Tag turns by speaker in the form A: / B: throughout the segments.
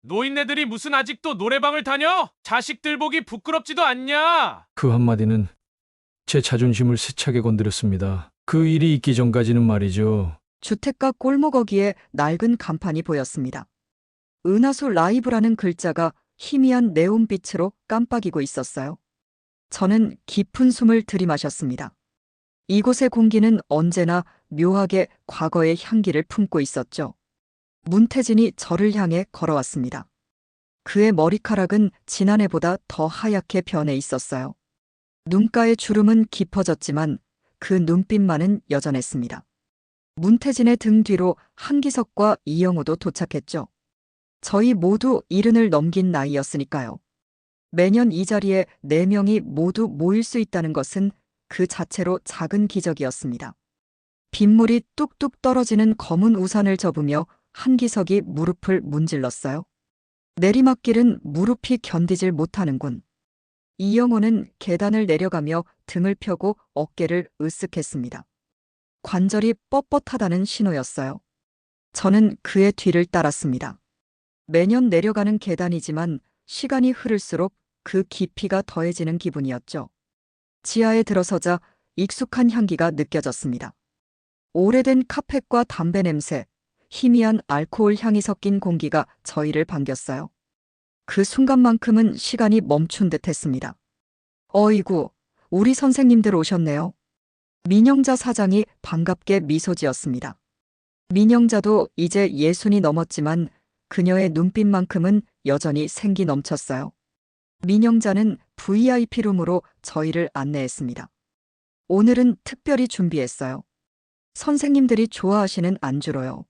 A: 노인네들이 무슨 아직도 노래방을 다녀? 자식들 보기 부끄럽지도 않냐?
B: 그 한마디는 제 자존심을 세차게 건드렸습니다. 그 일이 있기 전까지는 말이죠.
C: 주택가 골목어귀에 낡은 간판이 보였습니다. 은하수 라이브라는 글자가 희미한 네온빛으로 깜빡이고 있었어요. 저는 깊은 숨을 들이마셨습니다. 이곳의 공기는 언제나 묘하게 과거의 향기를 품고 있었죠. 문태진이 저를 향해 걸어왔습니다. 그의 머리카락은 지난해보다 더 하얗게 변해 있었어요. 눈가의 주름은 깊어졌지만 그 눈빛만은 여전했습니다. 문태진의 등 뒤로 한기석과 이영호도 도착했죠. 저희 모두 70을 넘긴 나이였으니까요. 매년 이 자리에 4명이 모두 모일 수 있다는 것은 그 자체로 작은 기적이었습니다. 빗물이 뚝뚝 떨어지는 검은 우산을 접으며 한기석이 무릎을 문질렀어요. 내리막길은 무릎이 견디질 못하는군. 이영호는 계단을 내려가며 등을 펴고 어깨를 으쓱했습니다. 관절이 뻣뻣하다는 신호였어요. 저는 그의 뒤를 따랐습니다. 매년 내려가는 계단이지만 시간이 흐를수록 그 깊이가 더해지는 기분이었죠. 지하에 들어서자 익숙한 향기가 느껴졌습니다. 오래된 카펫과 담배 냄새, 희미한 알코올 향이 섞인 공기가 저희를 반겼어요. 그 순간만큼은 시간이 멈춘 듯 했습니다. 어이구, 우리 선생님들 오셨네요. 민영자 사장이 반갑게 미소 지었습니다. 민영자도 이제 60이 넘었지만 그녀의 눈빛만큼은 여전히 생기 넘쳤어요. 민영자는 VIP룸으로 저희를 안내했습니다. 오늘은 특별히 준비했어요. 선생님들이 좋아하시는 안주로요.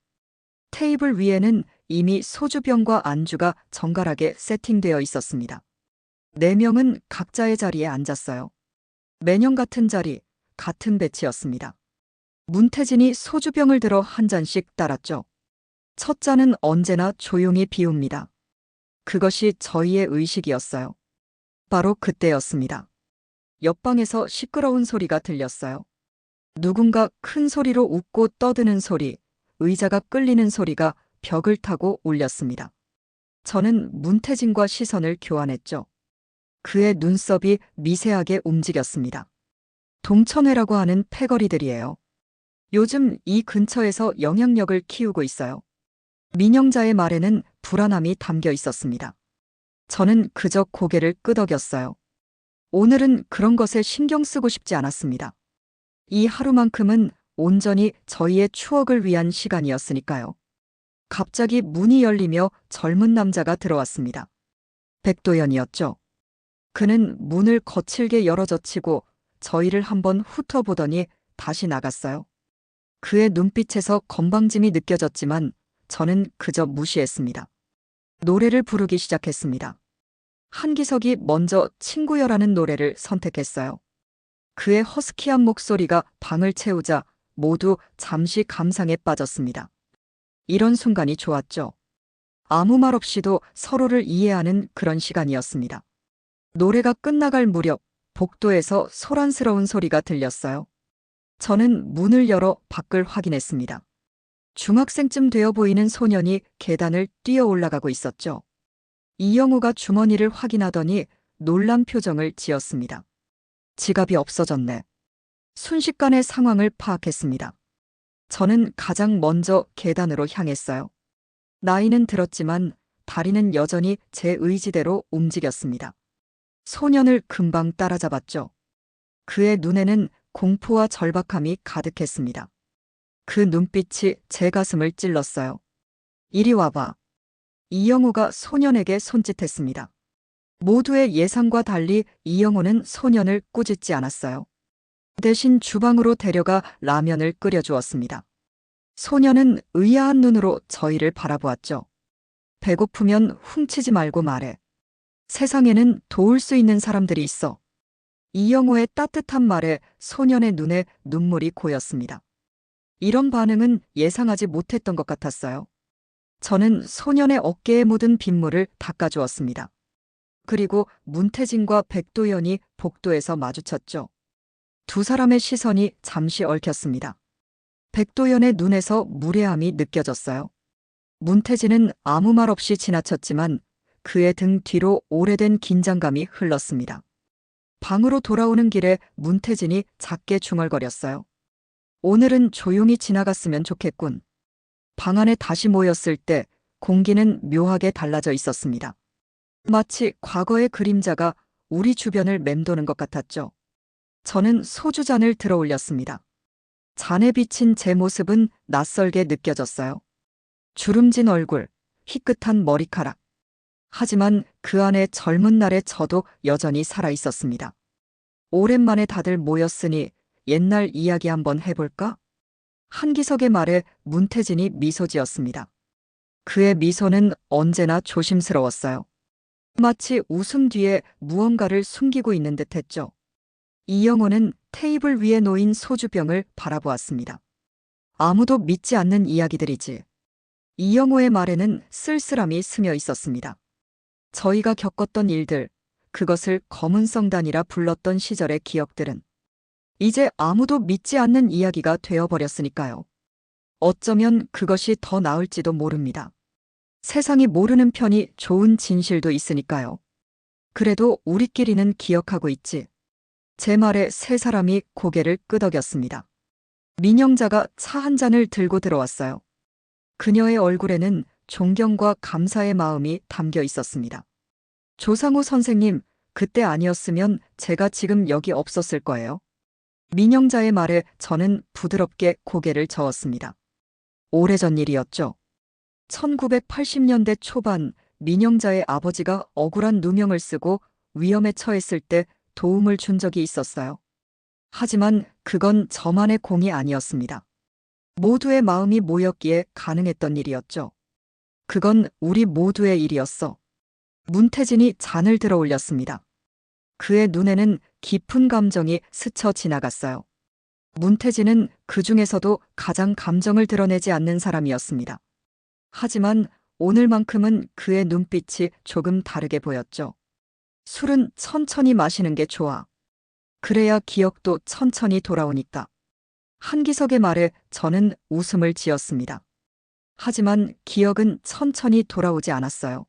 C: 테이블 위에는 이미 소주병과 안주가 정갈하게 세팅되어 있었습니다. 4명은 각자의 자리에 앉았어요. 매년 같은 자리, 같은 배치였습니다. 문태진이 소주병을 들어 한 잔씩 따랐죠. 첫 잔은 언제나 조용히 비웁니다. 그것이 저희의 의식이었어요. 바로 그때였습니다. 옆방에서 시끄러운 소리가 들렸어요. 누군가 큰 소리로 웃고 떠드는 소리, 의자가 끌리는 소리가 벽을 타고 울렸습니다. 저는 문태진과 시선을 교환했죠. 그의 눈썹이 미세하게 움직였습니다. 동천회라고 하는 패거리들이에요. 요즘 이 근처에서 영향력을 키우고 있어요. 민영자의 말에는 불안함이 담겨 있었습니다. 저는 그저 고개를 끄덕였어요. 오늘은 그런 것에 신경 쓰고 싶지 않았습니다. 이 하루만큼은 온전히 저희의 추억을 위한 시간이었으니까요. 갑자기 문이 열리며 젊은 남자가 들어왔습니다. 백도연이었죠. 그는 문을 거칠게 열어젖히고 저희를 한번 훑어보더니 다시 나갔어요. 그의 눈빛에서 건방짐이 느껴졌지만 저는 그저 무시했습니다. 노래를 부르기 시작했습니다. 한기석이 먼저 친구여라는 노래를 선택했어요. 그의 허스키한 목소리가 방을 채우자 모두 잠시 감상에 빠졌습니다. 이런 순간이 좋았죠. 아무 말 없이도 서로를 이해하는 그런 시간이었습니다. 노래가 끝나갈 무렵 복도에서 소란스러운 소리가 들렸어요. 저는 문을 열어 밖을 확인했습니다. 중학생쯤 되어 보이는 소년이 계단을 뛰어 올라가고 있었죠. 이영우가 주머니를 확인하더니 놀란 표정을 지었습니다. 지갑이 없어졌네. 순식간에 상황을 파악했습니다. 저는 가장 먼저 계단으로 향했어요. 나이는 들었지만 다리는 여전히 제 의지대로 움직였습니다. 소년을 금방 따라잡았죠. 그의 눈에는 공포와 절박함이 가득했습니다. 그 눈빛이 제 가슴을 찔렀어요. 이리 와봐. 이영우가 소년에게 손짓했습니다. 모두의 예상과 달리 이영우는 소년을 꾸짖지 않았어요. 대신 주방으로 데려가 라면을 끓여주었습니다. 소년은 의아한 눈으로 저희를 바라보았죠. 배고프면 훔치지 말고 말해. 세상에는 도울 수 있는 사람들이 있어. 이영호의 따뜻한 말에 소년의 눈에 눈물이 고였습니다. 이런 반응은 예상하지 못했던 것 같았어요. 저는 소년의 어깨에 묻은 빗물을 닦아주었습니다. 그리고 문태진과 백도연이 복도에서 마주쳤죠. 두 사람의 시선이 잠시 얽혔습니다. 백도연의 눈에서 무례함이 느껴졌어요. 문태진은 아무 말 없이 지나쳤지만 그의 등 뒤로 오래된 긴장감이 흘렀습니다. 방으로 돌아오는 길에 문태진이 작게 중얼거렸어요. 오늘은 조용히 지나갔으면 좋겠군. 방 안에 다시 모였을 때 공기는 묘하게 달라져 있었습니다. 마치 과거의 그림자가 우리 주변을 맴도는 것 같았죠. 저는 소주잔을 들어 올렸습니다. 잔에 비친 제 모습은 낯설게 느껴졌어요. 주름진 얼굴, 희끗한 머리카락. 하지만 그 안에 젊은 날의 저도 여전히 살아 있었습니다. 오랜만에 다들 모였으니 옛날 이야기 한번 해볼까? 한기석의 말에 문태진이 미소 지었습니다. 그의 미소는 언제나 조심스러웠어요. 마치 웃음 뒤에 무언가를 숨기고 있는 듯 했죠. 이영호는 테이블 위에 놓인 소주병을 바라보았습니다. 아무도 믿지 않는 이야기들이지. 이영호의 말에는 쓸쓸함이 스며 있었습니다. 저희가 겪었던 일들, 그것을 검은성단이라 불렀던 시절의 기억들은 이제 아무도 믿지 않는 이야기가 되어버렸으니까요. 어쩌면 그것이 더 나을지도 모릅니다. 세상이 모르는 편이 좋은 진실도 있으니까요. 그래도 우리끼리는 기억하고 있지. 제 말에 세 사람이 고개를 끄덕였습니다. 민영자가 차 한 잔을 들고 들어왔어요. 그녀의 얼굴에는 존경과 감사의 마음이 담겨 있었습니다. 조상우 선생님, 그때 아니었으면 제가 지금 여기 없었을 거예요. 민영자의 말에 저는 부드럽게 고개를 저었습니다. 오래전 일이었죠. 1980년대 초반 민영자의 아버지가 억울한 누명을 쓰고 위험에 처했을 때 도움을 준 적이 있었어요. 하지만 그건 저만의 공이 아니었습니다. 모두의 마음이 모였기에 가능했던 일이었죠. 그건 우리 모두의 일이었어. 문태진이 잔을 들어 올렸습니다. 그의 눈에는 깊은 감정이 스쳐 지나갔어요. 문태진은 그 중에서도 가장 감정을 드러내지 않는 사람이었습니다. 하지만 오늘만큼은 그의 눈빛이 조금 다르게 보였죠. 술은 천천히 마시는 게 좋아. 그래야 기억도 천천히 돌아오니까. 한기석의 말에 저는 웃음을 지었습니다. 하지만 기억은 천천히 돌아오지 않았어요.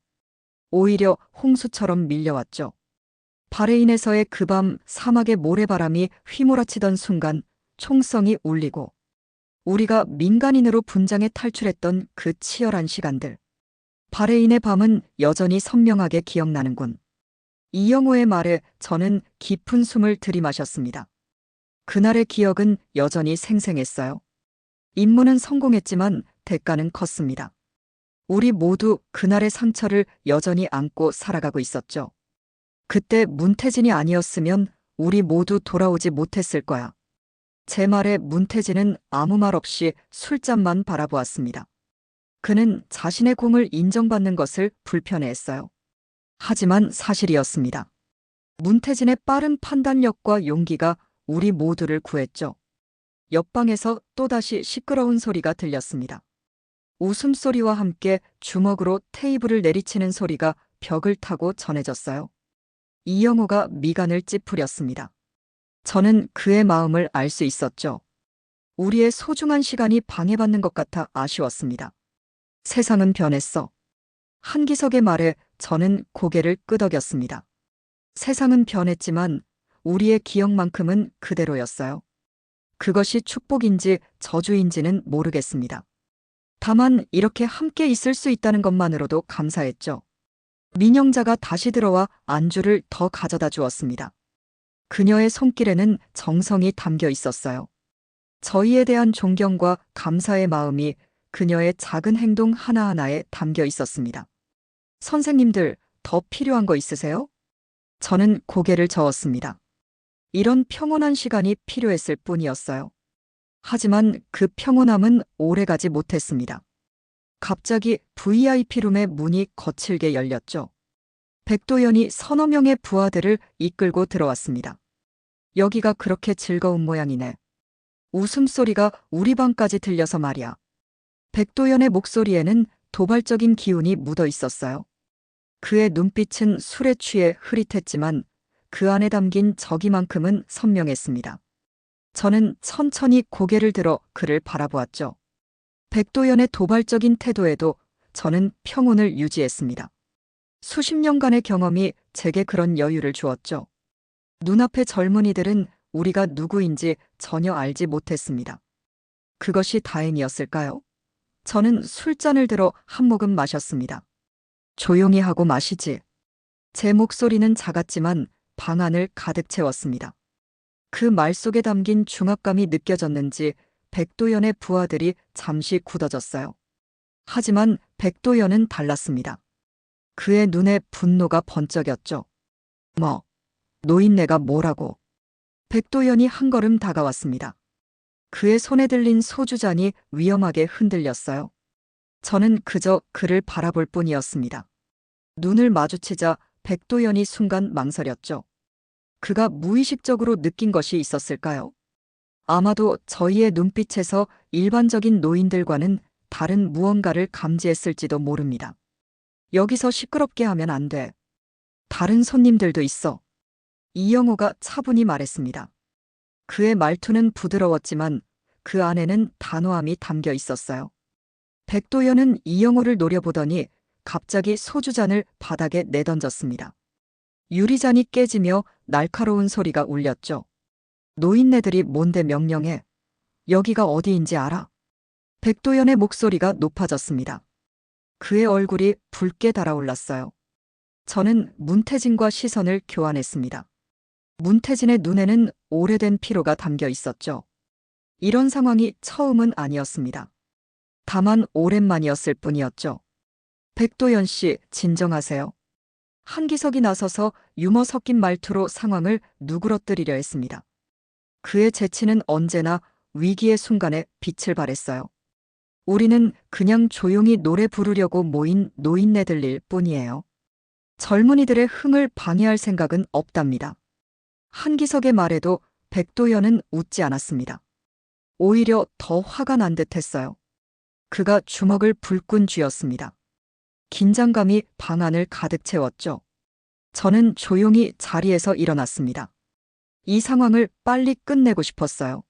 C: 오히려 홍수처럼 밀려왔죠. 바레인에서의 그 밤 사막의 모래바람이 휘몰아치던 순간 총성이 울리고 우리가 민간인으로 분장해 탈출했던 그 치열한 시간들. 바레인의 밤은 여전히 선명하게 기억나는군. 이영호의 말에 저는 깊은 숨을 들이마셨습니다. 그날의 기억은 여전히 생생했어요. 임무는 성공했지만 대가는 컸습니다. 우리 모두 그날의 상처를 여전히 안고 살아가고 있었죠. 그때 문태진이 아니었으면 우리 모두 돌아오지 못했을 거야. 제 말에 문태진은 아무 말 없이 술잔만 바라보았습니다. 그는 자신의 공을 인정받는 것을 불편해했어요. 하지만 사실이었습니다. 문태진의 빠른 판단력과 용기가 우리 모두를 구했죠. 옆방에서 또다시 시끄러운 소리가 들렸습니다. 웃음소리와 함께 주먹으로 테이블을 내리치는 소리가 벽을 타고 전해졌어요. 이영호가 미간을 찌푸렸습니다. 저는 그의 마음을 알 수 있었죠. 우리의 소중한 시간이 방해받는 것 같아 아쉬웠습니다. 세상은 변했어. 한기석의 말에 저는 고개를 끄덕였습니다. 세상은 변했지만 우리의 기억만큼은 그대로였어요. 그것이 축복인지 저주인지는 모르겠습니다. 다만 이렇게 함께 있을 수 있다는 것만으로도 감사했죠. 민영자가 다시 들어와 안주를 더 가져다 주었습니다. 그녀의 손길에는 정성이 담겨 있었어요. 저희에 대한 존경과 감사의 마음이 그녀의 작은 행동 하나하나에 담겨 있었습니다. 선생님들, 더 필요한 거 있으세요? 저는 고개를 저었습니다. 이런 평온한 시간이 필요했을 뿐이었어요. 하지만 그 평온함은 오래가지 못했습니다. 갑자기 VIP룸의 문이 거칠게 열렸죠. 백도연이 서너 명의 부하들을 이끌고 들어왔습니다. 여기가 그렇게 즐거운 모양이네. 웃음소리가 우리 방까지 들려서 말이야. 백도연의 목소리에는 도발적인 기운이 묻어 있었어요. 그의 눈빛은 술에 취해 흐릿했지만 그 안에 담긴 적이만큼은 선명했습니다. 저는 천천히 고개를 들어 그를 바라보았죠. 백도연의 도발적인 태도에도 저는 평온을 유지했습니다. 수십 년간의 경험이 제게 그런 여유를 주었죠. 눈앞의 젊은이들은 우리가 누구인지 전혀 알지 못했습니다. 그것이 다행이었을까요? 저는 술잔을 들어 한 모금 마셨습니다. 조용히 하고 마시지. 제 목소리는 작았지만 방 안을 가득 채웠습니다. 그 말 속에 담긴 중압감이 느껴졌는지 백도연의 부하들이 잠시 굳어졌어요. 하지만 백도연은 달랐습니다. 그의 눈에 분노가 번쩍였죠. 뭐, 노인네가 뭐라고? 백도연이 한 걸음 다가왔습니다. 그의 손에 들린 소주잔이 위험하게 흔들렸어요. 저는 그저 그를 바라볼 뿐이었습니다. 눈을 마주치자 백도연이 순간 망설였죠. 그가 무의식적으로 느낀 것이 있었을까요? 아마도 저희의 눈빛에서 일반적인 노인들과는 다른 무언가를 감지했을지도 모릅니다. 여기서 시끄럽게 하면 안 돼. 다른 손님들도 있어. 이영호가 차분히 말했습니다. 그의 말투는 부드러웠지만 그 안에는 단호함이 담겨 있었어요. 백도연은 이영호를 노려보더니 갑자기 소주잔을 바닥에 내던졌습니다. 유리잔이 깨지며 날카로운 소리가 울렸죠. 노인네들이 뭔데 명령해? 여기가 어디인지 알아? 백도연의 목소리가 높아졌습니다. 그의 얼굴이 붉게 달아올랐어요. 저는 문태진과 시선을 교환했습니다. 문태진의 눈에는 오래된 피로가 담겨 있었죠. 이런 상황이 처음은 아니었습니다. 다만 오랜만이었을 뿐이었죠. 백도연 씨, 진정하세요. 한기석이 나서서 유머 섞인 말투로 상황을 누그러뜨리려 했습니다. 그의 재치는 언제나 위기의 순간에 빛을 발했어요. 우리는 그냥 조용히 노래 부르려고 모인 노인네들일 뿐이에요. 젊은이들의 흥을 방해할 생각은 없답니다. 한기석의 말에도 백도연은 웃지 않았습니다. 오히려 더 화가 난 듯했어요. 그가 주먹을 불끈 쥐었습니다. 긴장감이 방 안을 가득 채웠죠. 저는 조용히 자리에서 일어났습니다. 이 상황을 빨리 끝내고 싶었어요.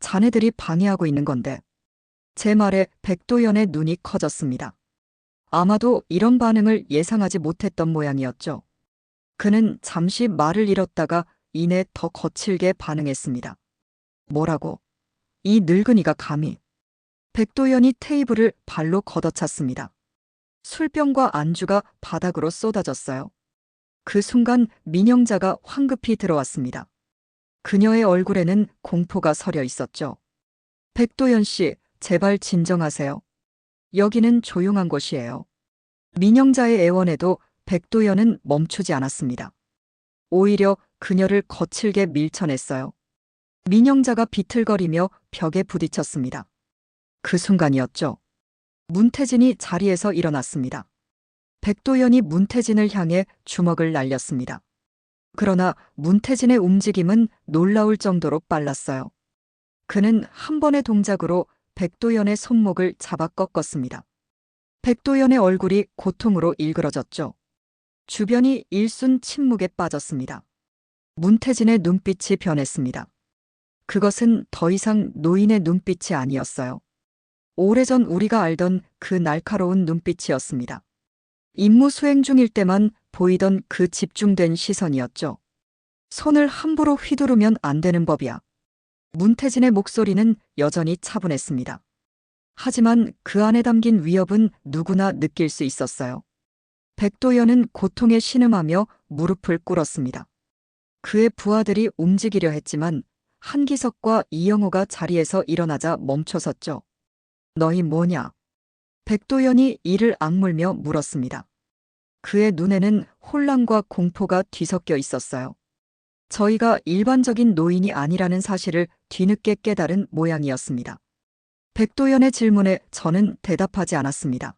C: 자네들이 방해하고 있는 건데. 제 말에 백도연의 눈이 커졌습니다. 아마도 이런 반응을 예상하지 못했던 모양이었죠. 그는 잠시 말을 잃었다가 이내 더 거칠게 반응했습니다. 뭐라고? 이 늙은이가 감히. 백도연이 테이블을 발로 걷어찼습니다. 술병과 안주가 바닥으로 쏟아졌어요. 그 순간 민영자가 황급히 들어왔습니다. 그녀의 얼굴에는 공포가 서려 있었죠. 백도연 씨, 제발 진정하세요. 여기는 조용한 곳이에요. 민영자의 애원에도 백도연은 멈추지 않았습니다. 오히려 그녀를 거칠게 밀쳐냈어요. 민영자가 비틀거리며 벽에 부딪혔습니다. 그 순간이었죠. 문태진이 자리에서 일어났습니다. 백도연이 문태진을 향해 주먹을 날렸습니다. 그러나 문태진의 움직임은 놀라울 정도로 빨랐어요. 그는 한 번의 동작으로 백도연의 손목을 잡아 꺾었습니다. 백도연의 얼굴이 고통으로 일그러졌죠. 주변이 일순 침묵에 빠졌습니다. 문태진의 눈빛이 변했습니다. 그것은 더 이상 노인의 눈빛이 아니었어요. 오래전 우리가 알던 그 날카로운 눈빛이었습니다. 임무 수행 중일 때만 보이던 그 집중된 시선이었죠. 손을 함부로 휘두르면 안 되는 법이야. 문태진의 목소리는 여전히 차분했습니다. 하지만 그 안에 담긴 위협은 누구나 느낄 수 있었어요. 백도연은 고통에 신음하며 무릎을 꿇었습니다. 그의 부하들이 움직이려 했지만 한기석과 이영호가 자리에서 일어나자 멈춰섰죠. 너희 뭐냐? 백도연이 이를 악물며 물었습니다. 그의 눈에는 혼란과 공포가 뒤섞여 있었어요. 저희가 일반적인 노인이 아니라는 사실을 뒤늦게 깨달은 모양이었습니다. 백도연의 질문에 저는 대답하지 않았습니다.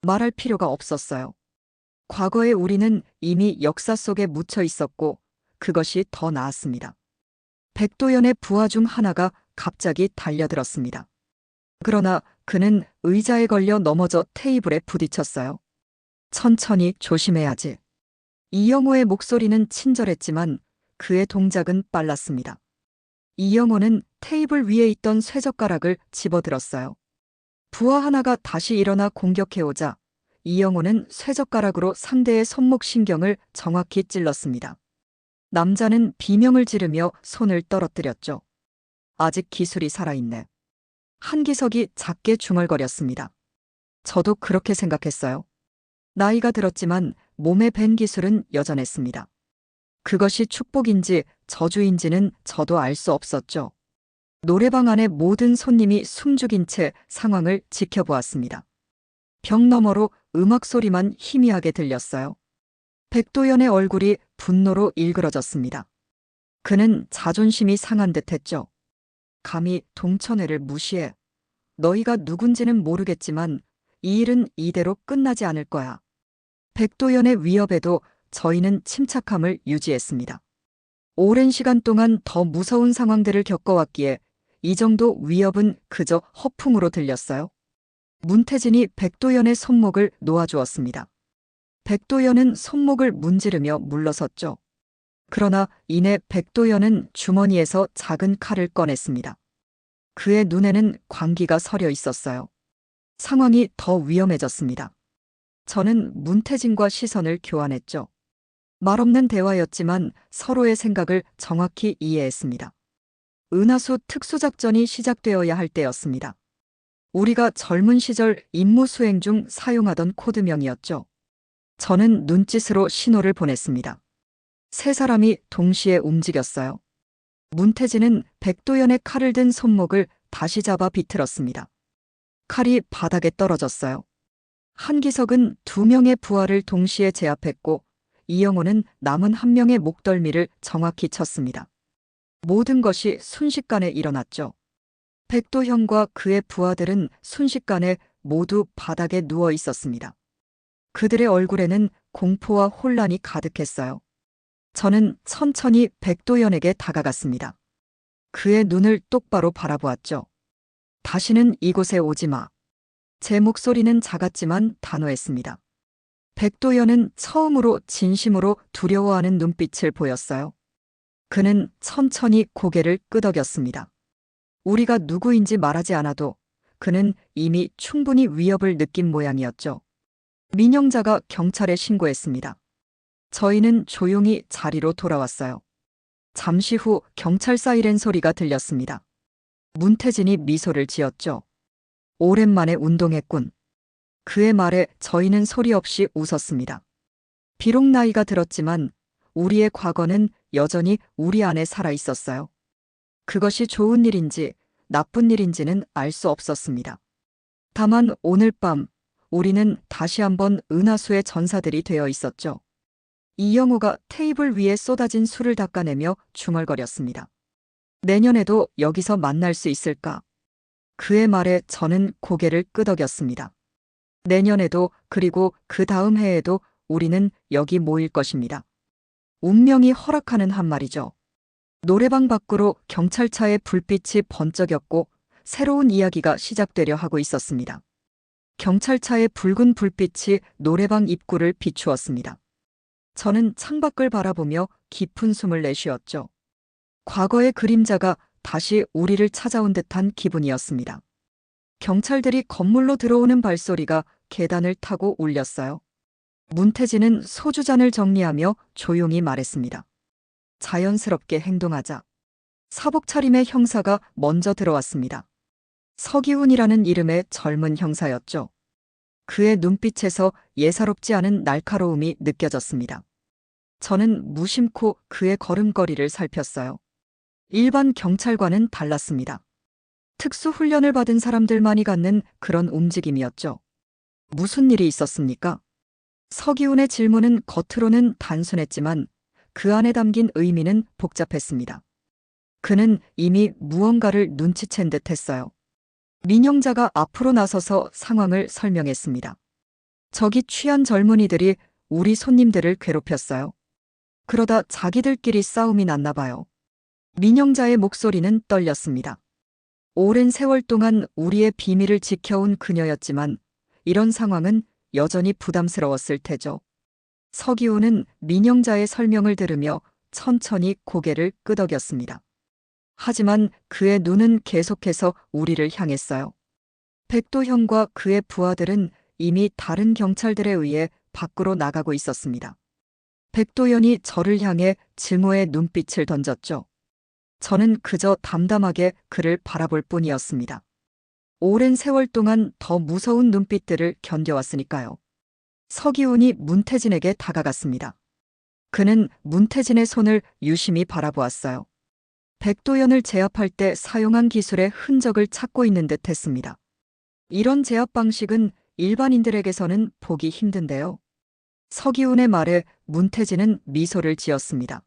C: 말할 필요가 없었어요. 과거에 우리는 이미 역사 속에 묻혀 있었고 그것이 더 나았습니다. 백도연의 부하 중 하나가 갑자기 달려들었습니다. 그러나 그는 의자에 걸려 넘어져 테이블에 부딪혔어요. 천천히 조심해야지. 이영호의 목소리는 친절했지만 그의 동작은 빨랐습니다. 이영호는 테이블 위에 있던 쇠젓가락을 집어들었어요. 부하 하나가 다시 일어나 공격해오자 이영호는 쇠젓가락으로 상대의 손목 신경을 정확히 찔렀습니다. 남자는 비명을 지르며 손을 떨어뜨렸죠. 아직 기술이 살아있네. 한기석이 작게 중얼거렸습니다. 저도 그렇게 생각했어요. 나이가 들었지만 몸에 밴 기술은 여전했습니다. 그것이 축복인지 저주인지는 저도 알 수 없었죠. 노래방 안의 모든 손님이 숨죽인 채 상황을 지켜보았습니다. 벽 너머로 음악 소리만 희미하게 들렸어요. 백도연의 얼굴이 분노로 일그러졌습니다. 그는 자존심이 상한 듯했죠. 감히 동천회를 무시해. 너희가 누군지는 모르겠지만 이 일은 이대로 끝나지 않을 거야. 백도연의 위협에도 저희는 침착함을 유지했습니다. 오랜 시간 동안 더 무서운 상황들을 겪어왔기에 이 정도 위협은 그저 허풍으로 들렸어요. 문태진이 백도연의 손목을 놓아주었습니다. 백도연은 손목을 문지르며 물러섰죠. 그러나 이내 백도연은 주머니에서 작은 칼을 꺼냈습니다. 그의 눈에는 광기가 서려 있었어요. 상황이 더 위험해졌습니다. 저는 문태진과 시선을 교환했죠. 말없는 대화였지만 서로의 생각을 정확히 이해했습니다. 은하수 특수작전이 시작되어야 할 때였습니다. 우리가 젊은 시절 임무 수행 중 사용하던 코드명이었죠. 저는 눈짓으로 신호를 보냈습니다. 세 사람이 동시에 움직였어요. 문태진은 백도연의 칼을 든 손목을 다시 잡아 비틀었습니다. 칼이 바닥에 떨어졌어요. 한기석은 2명의 부하를 동시에 제압했고 이영호는 남은 1명의 목덜미를 정확히 쳤습니다. 모든 것이 순식간에 일어났죠. 백도현과 그의 부하들은 순식간에 모두 바닥에 누워 있었습니다. 그들의 얼굴에는 공포와 혼란이 가득했어요. 저는 천천히 백도연에게 다가갔습니다. 그의 눈을 똑바로 바라보았죠. 다시는 이곳에 오지 마. 제 목소리는 작았지만 단호했습니다. 백도연은 처음으로 진심으로 두려워하는 눈빛을 보였어요. 그는 천천히 고개를 끄덕였습니다. 우리가 누구인지 말하지 않아도 그는 이미 충분히 위협을 느낀 모양이었죠. 민영자가 경찰에 신고했습니다. 저희는 조용히 자리로 돌아왔어요. 잠시 후 경찰 사이렌 소리가 들렸습니다. 문태진이 미소를 지었죠. 오랜만에 운동했군. 그의 말에 저희는 소리 없이 웃었습니다. 비록 나이가 들었지만 우리의 과거는 여전히 우리 안에 살아 있었어요. 그것이 좋은 일인지 나쁜 일인지는 알 수 없었습니다. 다만 오늘 밤 우리는 다시 한번 은하수의 전사들이 되어 있었죠. 이영호가 테이블 위에 쏟아진 술을 닦아내며 중얼거렸습니다. 내년에도 여기서 만날 수 있을까? 그의 말에 저는 고개를 끄덕였습니다. 내년에도 그리고 그 다음 해에도 우리는 여기 모일 것입니다. 운명이 허락하는 한 말이죠. 노래방 밖으로 경찰차의 불빛이 번쩍였고 새로운 이야기가 시작되려 하고 있었습니다. 경찰차의 붉은 불빛이 노래방 입구를 비추었습니다. 저는 창밖을 바라보며 깊은 숨을 내쉬었죠. 과거의 그림자가 다시 우리를 찾아온 듯한 기분이었습니다. 경찰들이 건물로 들어오는 발소리가 계단을 타고 울렸어요. 문태진은 소주잔을 정리하며 조용히 말했습니다. 자연스럽게 행동하자. 사복 차림의 형사가 먼저 들어왔습니다. 서기훈이라는 이름의 젊은 형사였죠. 그의 눈빛에서 예사롭지 않은 날카로움이 느껴졌습니다. 저는 무심코 그의 걸음걸이를 살폈어요. 일반 경찰과는 달랐습니다. 특수훈련을 받은 사람들만이 갖는 그런 움직임이었죠. 무슨 일이 있었습니까? 서기훈의 질문은 겉으로는 단순했지만 그 안에 담긴 의미는 복잡했습니다. 그는 이미 무언가를 눈치챈 듯 했어요. 민영자가 앞으로 나서서 상황을 설명했습니다. 저기 취한 젊은이들이 우리 손님들을 괴롭혔어요. 그러다 자기들끼리 싸움이 났나 봐요. 민영자의 목소리는 떨렸습니다. 오랜 세월 동안 우리의 비밀을 지켜온 그녀였지만 이런 상황은 여전히 부담스러웠을 테죠. 서기훈은 민영자의 설명을 들으며 천천히 고개를 끄덕였습니다. 하지만 그의 눈은 계속해서 우리를 향했어요. 백도현과 그의 부하들은 이미 다른 경찰들에 의해 밖으로 나가고 있었습니다. 백도현이 저를 향해 증오의 눈빛을 던졌죠. 저는 그저 담담하게 그를 바라볼 뿐이었습니다. 오랜 세월 동안 더 무서운 눈빛들을 견뎌왔으니까요. 서기훈이 문태진에게 다가갔습니다. 그는 문태진의 손을 유심히 바라보았어요. 백도현을 제압할 때 사용한 기술의 흔적을 찾고 있는 듯 했습니다. 이런 제압 방식은 일반인들에게서는 보기 힘든데요. 서기훈의 말에 문태진은 미소를 지었습니다.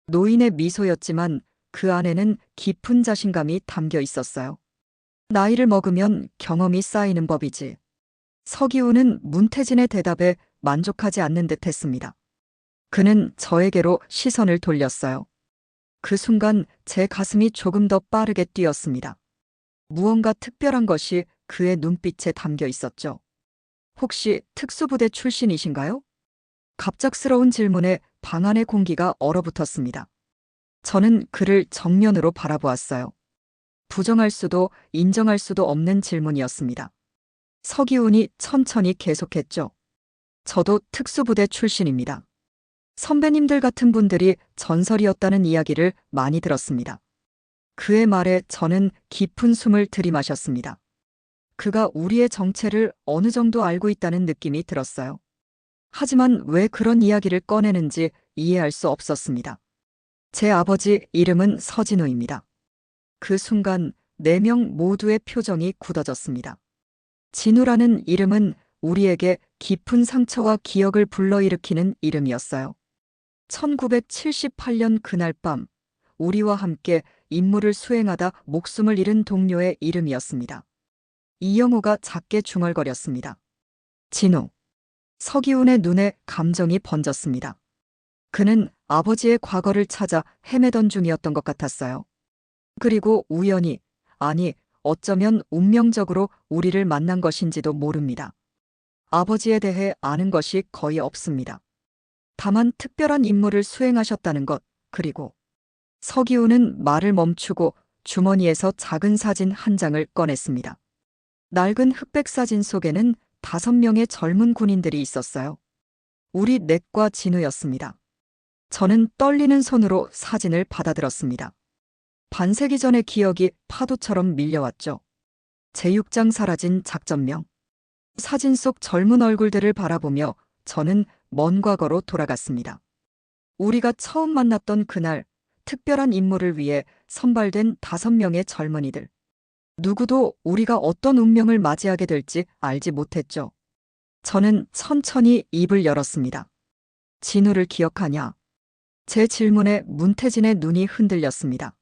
C: 노인의 미소였지만 그 안에는 깊은 자신감이 담겨 있었어요. 나이를 먹으면 경험이 쌓이는 법이지. 서기훈은 문태진의 대답에 만족하지 않는 듯 했습니다. 그는 저에게로 시선을 돌렸어요. 그 순간 제 가슴이 조금 더 빠르게 뛰었습니다. 무언가 특별한 것이 그의 눈빛에 담겨 있었죠. 혹시 특수부대 출신이신가요? 갑작스러운 질문에 방 안의 공기가 얼어붙었습니다. 저는 그를 정면으로 바라보았어요. 부정할 수도 인정할 수도 없는 질문이었습니다. 서기훈이 천천히 계속했죠. 저도 특수부대 출신입니다. 선배님들 같은 분들이 전설이었다는 이야기를 많이 들었습니다. 그의 말에 저는 깊은 숨을 들이마셨습니다. 그가 우리의 정체를 어느 정도 알고 있다는 느낌이 들었어요. 하지만 왜 그런 이야기를 꺼내는지 이해할 수 없었습니다. 제 아버지 이름은 서진우입니다. 그 순간 4명 모두의 표정이 굳어졌습니다. 진우라는 이름은 우리에게 깊은 상처와 기억을 불러일으키는 이름이었어요. 1978년 그날 밤, 우리와 함께 임무를 수행하다 목숨을 잃은 동료의 이름이었습니다. 이영호가 작게 중얼거렸습니다. 진우. 서기훈의 눈에 감정이 번졌습니다. 그는 아버지의 과거를 찾아 헤매던 중이었던 것 같았어요. 그리고 우연히, 아니, 어쩌면 운명적으로 우리를 만난 것인지도 모릅니다. 아버지에 대해 아는 것이 거의 없습니다. 다만 특별한 임무를 수행하셨다는 것, 그리고 서기훈은 말을 멈추고 주머니에서 작은 사진 한 장을 꺼냈습니다. 낡은 흑백 사진 속에는 5명의 젊은 군인들이 있었어요. 우리 넷과 진우였습니다. 저는 떨리는 손으로 사진을 받아들었습니다. 반세기 전의 기억이 파도처럼 밀려왔죠. 제6장 사라진 작전명. 사진 속 젊은 얼굴들을 바라보며 저는 먼 과거로 돌아갔습니다. 우리가 처음 만났던 그날, 특별한 임무를 위해 선발된 5명의 젊은이들. 누구도 우리가 어떤 운명을 맞이하게 될지 알지 못했죠. 저는 천천히 입을 열었습니다. 진우를 기억하냐? 제 질문에 문태진의 눈이 흔들렸습니다.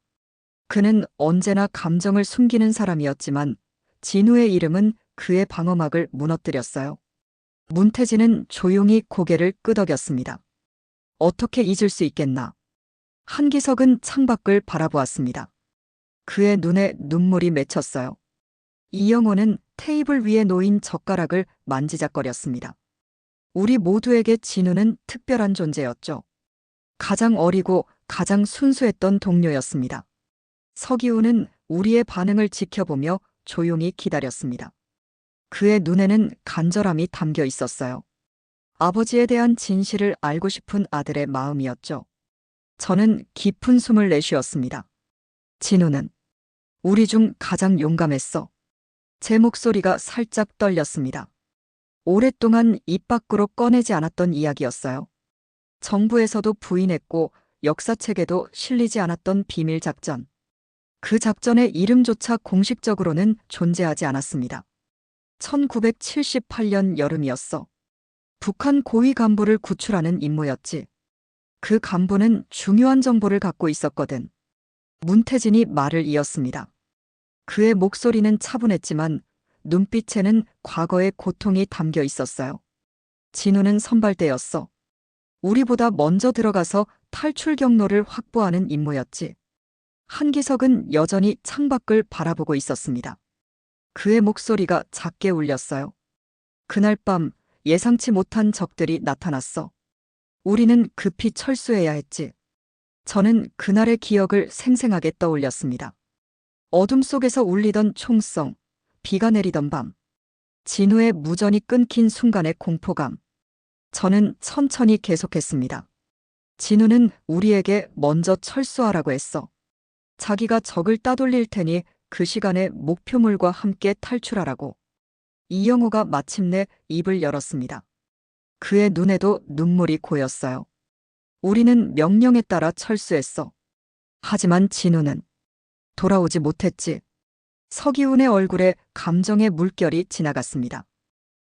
C: 그는 언제나 감정을 숨기는 사람이었지만 진우의 이름은 그의 방어막을 무너뜨렸어요. 문태진은 조용히 고개를 끄덕였습니다. 어떻게 잊을 수 있겠나? 한기석은 창밖을 바라보았습니다. 그의 눈에 눈물이 맺혔어요. 이영호는 테이블 위에 놓인 젓가락을 만지작거렸습니다. 우리 모두에게 진우는 특별한 존재였죠. 가장 어리고 가장 순수했던 동료였습니다. 서기훈은 우리의 반응을 지켜보며 조용히 기다렸습니다. 그의 눈에는 간절함이 담겨 있었어요. 아버지에 대한 진실을 알고 싶은 아들의 마음이었죠. 저는 깊은 숨을 내쉬었습니다. 진우는 우리 중 가장 용감했어. 제 목소리가 살짝 떨렸습니다. 오랫동안 입 밖으로 꺼내지 않았던 이야기였어요. 정부에서도 부인했고 역사책에도 실리지 않았던 비밀 작전. 그 작전의 이름조차 공식적으로는 존재하지 않았습니다. 1978년 여름이었어. 북한 고위 간부를 구출하는 임무였지. 그 간부는 중요한 정보를 갖고 있었거든. 문태진이 말을 이었습니다. 그의 목소리는 차분했지만 눈빛에는 과거의 고통이 담겨 있었어요. 진우는 선발대였어. 우리보다 먼저 들어가서 탈출 경로를 확보하는 임무였지. 한기석은 여전히 창밖을 바라보고 있었습니다. 그의 목소리가 작게 울렸어요. 그날 밤 예상치 못한 적들이 나타났어. 우리는 급히 철수해야 했지. 저는 그날의 기억을 생생하게 떠올렸습니다. 어둠 속에서 울리던 총성, 비가 내리던 밤. 진우의 무전이 끊긴 순간의 공포감. 저는 천천히 계속했습니다. 진우는 우리에게 먼저 철수하라고 했어. 자기가 적을 따돌릴 테니 그 시간에 목표물과 함께 탈출하라고. 이영호가 마침내 입을 열었습니다. 그의 눈에도 눈물이 고였어요. 우리는 명령에 따라 철수했어. 하지만 진우는 돌아오지 못했지. 서기훈의 얼굴에 감정의 물결이 지나갔습니다.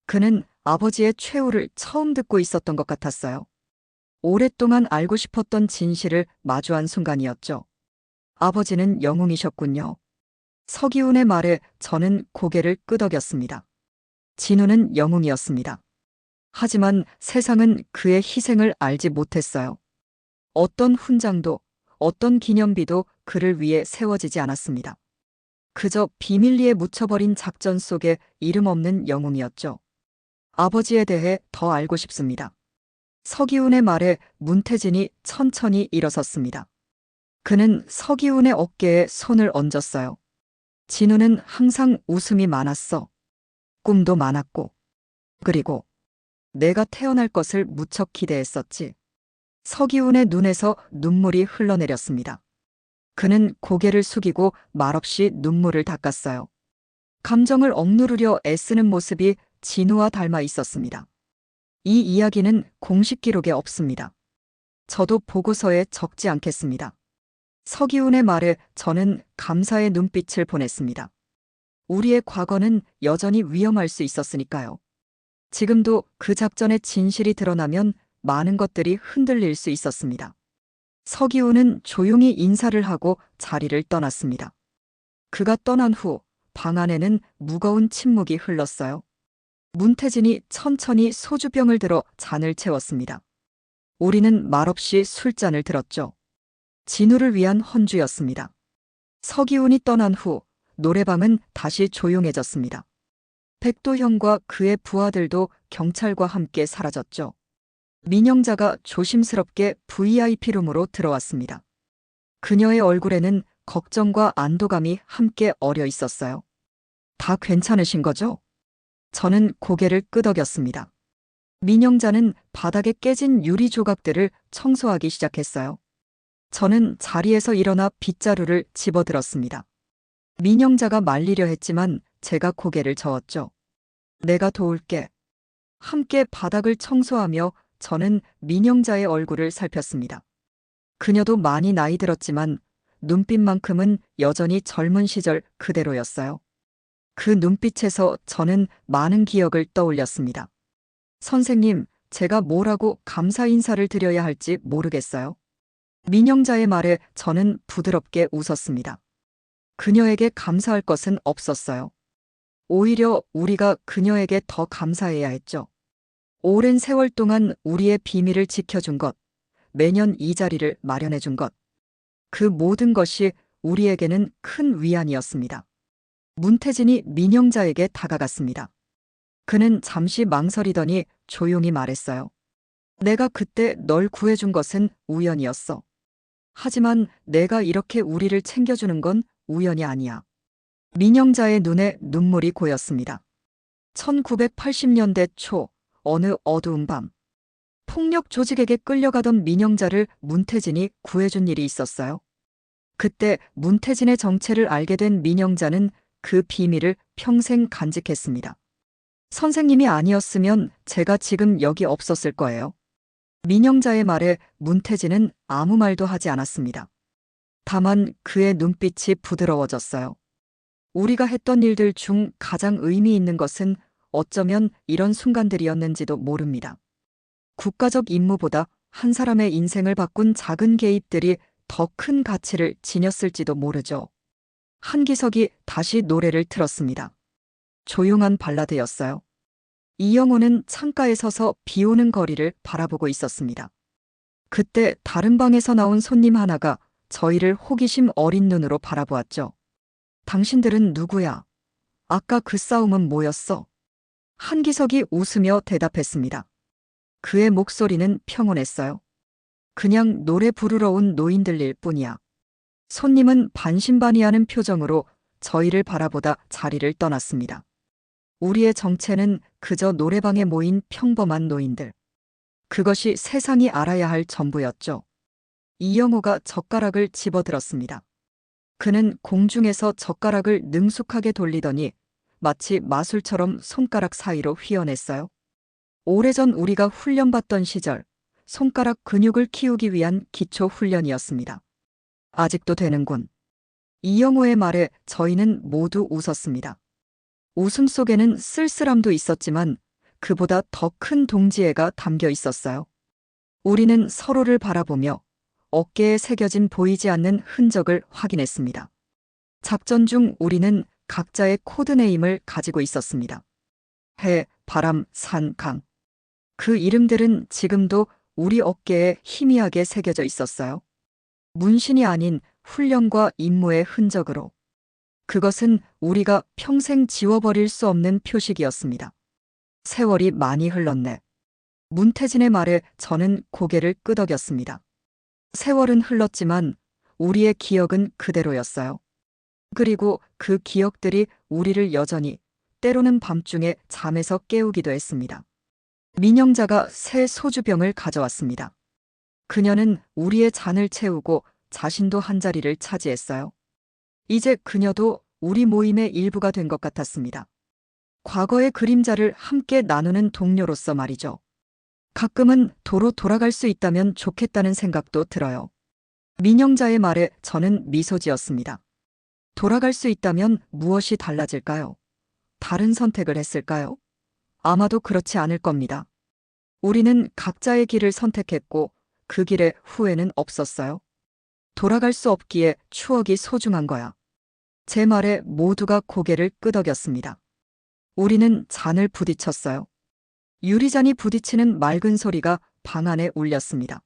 C: 그는 아버지의 최후를 처음 듣고 있었던 것 같았어요. 오랫동안 알고 싶었던 진실을 마주한 순간이었죠. 아버지는 영웅이셨군요. 서기훈의 말에 저는 고개를 끄덕였습니다. 진우는 영웅이었습니다. 하지만 세상은 그의 희생을 알지 못했어요. 어떤 훈장도, 어떤 기념비도 그를 위해 세워지지 않았습니다. 그저 비밀리에 묻혀버린 작전 속의 이름 없는 영웅이었죠. 아버지에 대해 더 알고 싶습니다. 서기훈의 말에 문태진이 천천히 일어섰습니다. 그는 서기훈의 어깨에 손을 얹었어요. 진우는 항상 웃음이 많았어. 꿈도 많았고. 그리고 내가 태어날 것을 무척 기대했었지. 서기훈의 눈에서 눈물이 흘러내렸습니다. 그는 고개를 숙이고 말없이 눈물을 닦았어요. 감정을 억누르려 애쓰는 모습이 진우와 닮아 있었습니다. 이 이야기는 공식 기록에 없습니다. 저도 보고서에 적지 않겠습니다. 서기훈의 말에 저는 감사의 눈빛을 보냈습니다. 우리의 과거는 여전히 위험할 수 있었으니까요. 지금도 그 작전의 진실이 드러나면 많은 것들이 흔들릴 수 있었습니다. 서기훈은 조용히 인사를 하고 자리를 떠났습니다. 그가 떠난 후 방 안에는 무거운 침묵이 흘렀어요. 문태진이 천천히 소주병을 들어 잔을 채웠습니다. 우리는 말없이 술잔을 들었죠. 진우를 위한 헌주였습니다. 서기훈이 떠난 후 노래방은 다시 조용해졌습니다. 백도형과 그의 부하들도 경찰과 함께 사라졌죠. 민영자가 조심스럽게 VIP룸으로 들어왔습니다. 그녀의 얼굴에는 걱정과 안도감이 함께 어려 있었어요. 다 괜찮으신 거죠? 저는 고개를 끄덕였습니다. 민영자는 바닥에 깨진 유리 조각들을 청소하기 시작했어요. 저는 자리에서 일어나 빗자루를 집어들었습니다. 민영자가 말리려 했지만 제가 고개를 저었죠. 내가 도울게. 함께 바닥을 청소하며 저는 민영자의 얼굴을 살폈습니다. 그녀도 많이 나이 들었지만 눈빛만큼은 여전히 젊은 시절 그대로였어요. 그 눈빛에서 저는 많은 기억을 떠올렸습니다. 선생님, 제가 뭐라고 감사 인사를 드려야 할지 모르겠어요. 민영자의 말에 저는 부드럽게 웃었습니다. 그녀에게 감사할 것은 없었어요. 오히려 우리가 그녀에게 더 감사해야 했죠. 오랜 세월 동안 우리의 비밀을 지켜준 것, 매년 이 자리를 마련해준 것. 그 모든 것이 우리에게는 큰 위안이었습니다. 문태진이 민영자에게 다가갔습니다. 그는 잠시 망설이더니 조용히 말했어요. 내가 그때 널 구해준 것은 우연이었어. 하지만 내가 이렇게 우리를 챙겨주는 건 우연이 아니야. 민영자의 눈에 눈물이 고였습니다. 1980년대 초 어느 어두운 밤, 폭력 조직에게 끌려가던 민영자를 문태진이 구해준 일이 있었어요. 그때 문태진의 정체를 알게 된 민영자는 그 비밀을 평생 간직했습니다. 선생님이 아니었으면 제가 지금 여기 없었을 거예요. 민영자의 말에 문태진은 아무 말도 하지 않았습니다. 다만 그의 눈빛이 부드러워졌어요. 우리가 했던 일들 중 가장 의미 있는 것은 어쩌면 이런 순간들이었는지도 모릅니다. 국가적 임무보다 한 사람의 인생을 바꾼 작은 개입들이 더 큰 가치를 지녔을지도 모르죠. 한기석이 다시 노래를 틀었습니다. 조용한 발라드였어요. 이영호는 창가에 서서 비 오는 거리를 바라보고 있었습니다. 그때 다른 방에서 나온 손님 하나가 저희를 호기심 어린 눈으로 바라보았죠. 당신들은 누구야? 아까 그 싸움은 뭐였어? 한기석이 웃으며 대답했습니다. 그의 목소리는 평온했어요. 그냥 노래 부르러 온 노인들일 뿐이야. 손님은 반신반의하는 표정으로 저희를 바라보다 자리를 떠났습니다. 우리의 정체는 그저 노래방에 모인 평범한 노인들. 그것이 세상이 알아야 할 전부였죠. 이영호가 젓가락을 집어들었습니다. 그는 공중에서 젓가락을 능숙하게 돌리더니 마치 마술처럼 손가락 사이로 휘어냈어요. 오래전 우리가 훈련받던 시절, 손가락 근육을 키우기 위한 기초 훈련이었습니다. 아직도 되는군. 이영호의 말에 저희는 모두 웃었습니다. 웃음 속에는 쓸쓸함도 있었지만 그보다 더 큰 동지애가 담겨 있었어요. 우리는 서로를 바라보며 어깨에 새겨진 보이지 않는 흔적을 확인했습니다. 작전 중 우리는 각자의 코드네임을 가지고 있었습니다. 해, 바람, 산, 강. 그 이름들은 지금도 우리 어깨에 희미하게 새겨져 있었어요. 문신이 아닌 훈련과 임무의 흔적으로. 그것은 우리가 평생 지워버릴 수 없는 표식이었습니다. 세월이 많이 흘렀네. 문태진의 말에 저는 고개를 끄덕였습니다. 세월은 흘렀지만 우리의 기억은 그대로였어요. 그리고 그 기억들이 우리를 여전히 때로는 밤중에 잠에서 깨우기도 했습니다. 민영자가 새 소주병을 가져왔습니다. 그녀는 우리의 잔을 채우고 자신도 한 자리를 차지했어요. 이제 그녀도 우리 모임의 일부가 된 것 같았습니다. 과거의 그림자를 함께 나누는 동료로서 말이죠. 가끔은 도로 돌아갈 수 있다면 좋겠다는 생각도 들어요. 민영자의 말에 저는 미소 지었습니다. 돌아갈 수 있다면 무엇이 달라질까요? 다른 선택을 했을까요? 아마도 그렇지 않을 겁니다. 우리는 각자의 길을 선택했고 그 길에 후회는 없었어요. 돌아갈 수 없기에 추억이 소중한 거야. 제 말에 모두가 고개를 끄덕였습니다. 우리는 잔을 부딪혔어요. 유리잔이 부딪히는 맑은 소리가 방 안에 울렸습니다.